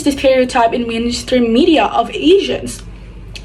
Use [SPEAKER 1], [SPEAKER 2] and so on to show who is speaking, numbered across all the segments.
[SPEAKER 1] the stereotype in mainstream media of Asians.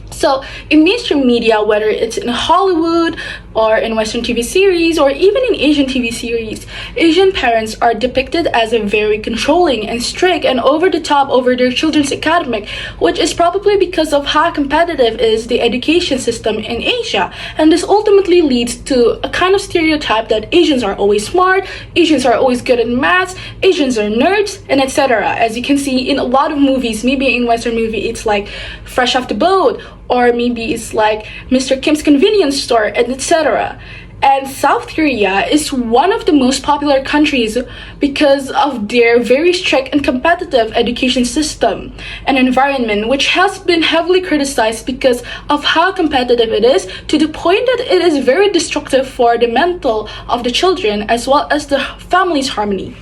[SPEAKER 1] So in mainstream media, whether it's in Hollywood or in Western TV series or even in Asian TV series, Asian parents are depicted as a very controlling and strict and over the top over their children's academic, which is probably because of how competitive is the education system in Asia. And this ultimately leads to a kind of stereotype that Asians are always smart, Asians are always good at maths, Asians are nerds, and etc. As you can see in a lot of movies, maybe in Western movie it's like Fresh Off the Boat, or maybe it's like Mr. Kim's Convenience Store, and etc. And South Korea is one of the most popular countries because of their very strict and competitive education system and environment, which has been heavily criticized because of how competitive it is, to the point that it is very destructive for the mental of the children as well as the family's harmony.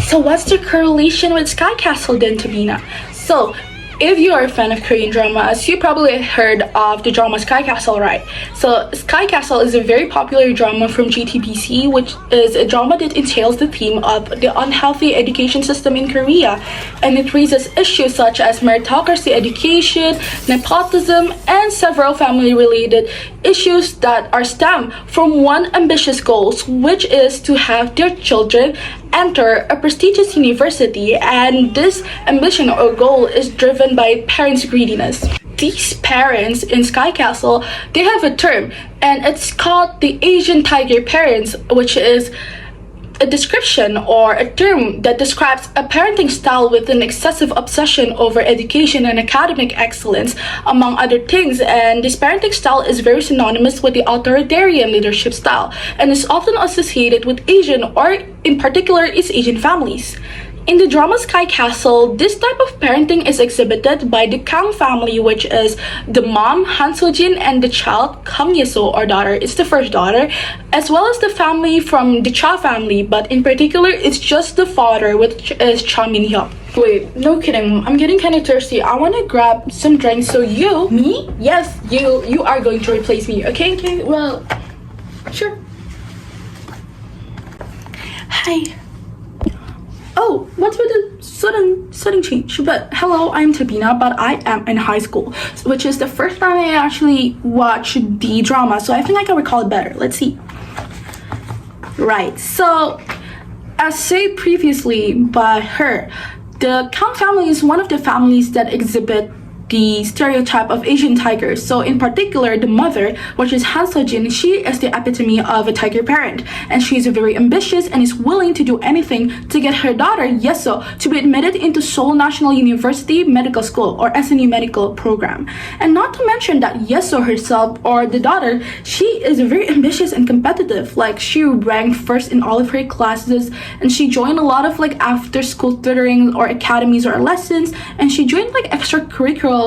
[SPEAKER 1] So what's the correlation with Sky Castle then, Tabina? So if you are a fan of Korean dramas, you probably heard of the drama Sky Castle, right? So Sky Castle is a very popular drama from JTBC, which is a drama that entails the theme of the unhealthy education system in Korea, and it raises issues such as meritocracy education, nepotism, and several family-related issues that are stemmed from one ambitious goal, which is to have their children enter a prestigious university, and this ambition or goal is driven by parents' greediness. These parents in Sky Castle, they have a term, and it's called the Asian Tiger parents, which is a description or a term that describes a parenting style with an excessive obsession over education and academic excellence, among other things. And this parenting style is very synonymous with the authoritarian leadership style and is often associated with Asian, or in particular East Asian families. In the drama Sky Castle, this type of parenting is exhibited by the Kang family, which is the mom, Han So-jin, and the child, Kang Ye-so, or daughter, is the first daughter, as well as the family from the Cha family, but in particular, it's just the father, which is Cha Min-hyuk. Wait, no kidding, I'm getting kind of thirsty. I want to grab some drinks, so you... Me? Yes, you are going to replace me, okay? Okay, well, sure. Hi. Oh, what's with the sudden change? But hello, I'm Tabina, but I am in high school, which is the first time I actually watched the drama, so I think I can recall it better. Let's see. Right, so as said previously by her, the Kang family is one of the families that exhibit the stereotype of Asian tigers. So in particular, the mother, which is Han So-jin, she is the epitome of a tiger parent, and she is very ambitious and is willing to do anything to get her daughter Yeso to be admitted into Seoul National University Medical School, or SNU Medical Program. And not to mention that Yeso herself, or the daughter, she is very ambitious and competitive. Like, she ranked first in all of her classes, and she joined a lot of like after school tutoring or academies or lessons, and she joined like extracurricular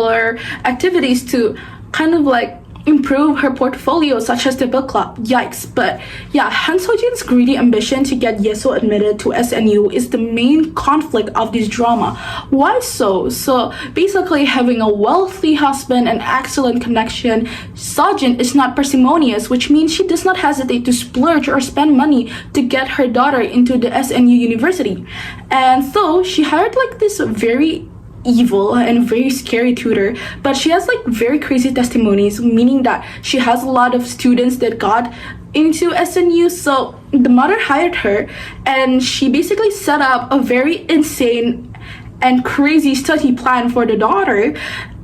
[SPEAKER 1] activities to kind of like improve her portfolio, such as the book club. Yikes. But yeah, Han So-jin's greedy ambition to get Yeso admitted to SNU is the main conflict of this drama. Why so? So basically, having a wealthy husband and excellent connection, Sojin is not parsimonious, which means she does not hesitate to splurge or spend money to get her daughter into the SNU University. And so she hired like this very evil and very scary tutor, but she has like very crazy testimonies, meaning that she has a lot of students that got into SNU. So the mother hired her, and she basically set up a very insane and crazy study plan for the daughter,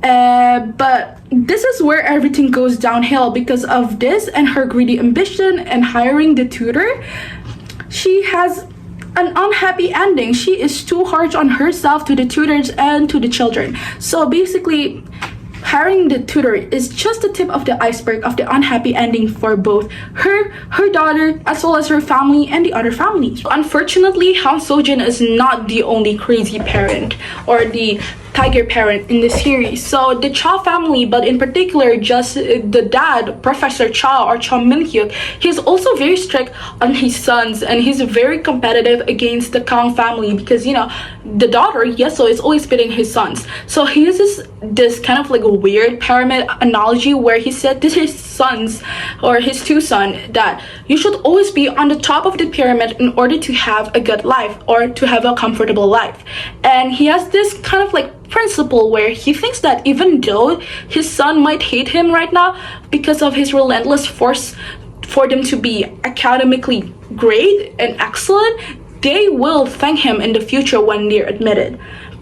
[SPEAKER 1] but this is where everything goes downhill because of this and her greedy ambition and hiring the tutor. She has an unhappy ending. She is too harsh on herself, to the tutors, and to the children. So basically, hiring the tutor is just the tip of the iceberg of the unhappy ending for both her daughter, as well as her family and the other families. Unfortunately, Han So-jin is not the only crazy parent or the tiger parent in the series. So the Cha family, but in particular just the dad, Professor Cha, or Cha Min-hyuk, he's also very strict on his sons, and he's very competitive against the Kang family because, you know, the daughter Yeso is always beating his sons. So he uses this kind of like a weird pyramid analogy where he said to his sons, or his two sons, that you should always be on the top of the pyramid in order to have a good life or to have a comfortable life. And he has this kind of like principle where he thinks that even though his son might hate him right now because of his relentless force for them to be academically great and excellent, they will thank him in the future when they're admitted.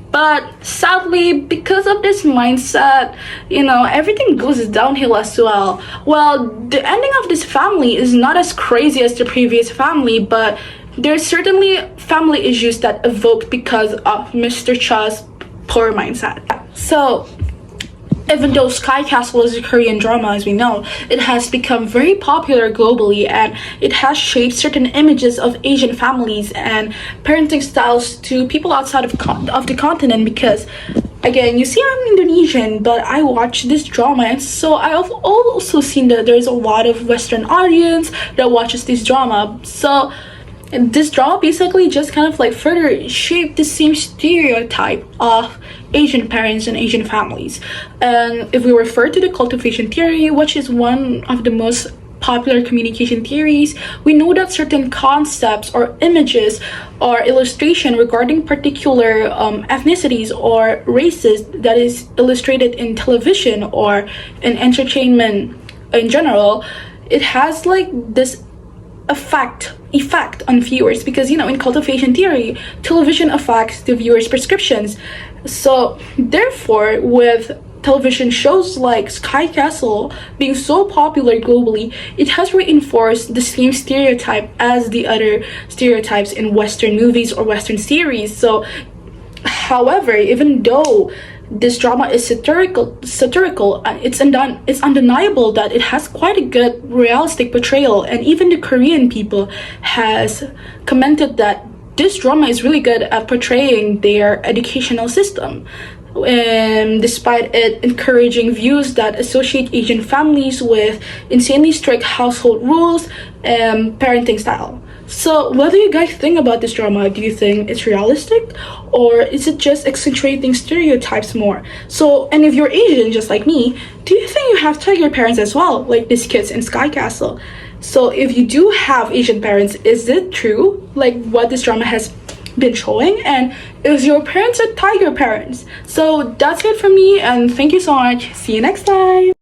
[SPEAKER 1] But sadly, because of this mindset, everything goes downhill as well. Well, the ending of this family is not as crazy as the previous family, but there's certainly family issues that evoked because of Mr. Cha's poor mindset. So, even though Sky Castle is a Korean drama, as we know, it has become very popular globally, and it has shaped certain images of Asian families and parenting styles to people outside of the continent. Because, again, you see, I'm Indonesian, but I watch this drama, and so I've also seen that there's a lot of Western audience that watches this drama. So this drama basically just kind of like further shaped the same stereotype of Asian parents and Asian families. And if we refer to the cultivation theory, which is one of the most popular communication theories, we know that certain concepts or images or illustration regarding particular ethnicities or races that is illustrated in television or in entertainment in general, it has like this effect on viewers, because in cultivation theory, television affects the viewers' prescriptions. So therefore, with television shows like Sky Castle being so popular globally, it has reinforced the same stereotype as the other stereotypes in Western movies or Western series. So however, even though this drama is satirical, it's undeniable that it has quite a good realistic portrayal, and even the Korean people has commented that this drama is really good at portraying their educational system, despite it encouraging views that associate Asian families with insanely strict household rules and parenting style. So what do you guys think about this drama? Do you think it's realistic, or is it just accentuating stereotypes more? So, and if you're Asian just like me, do you think you have tiger parents as well, like these kids in Sky Castle? So if you do have Asian parents, is it true, like what this drama has been showing? And is your parents are tiger parents? So that's it from me, and thank you so much. See you next time.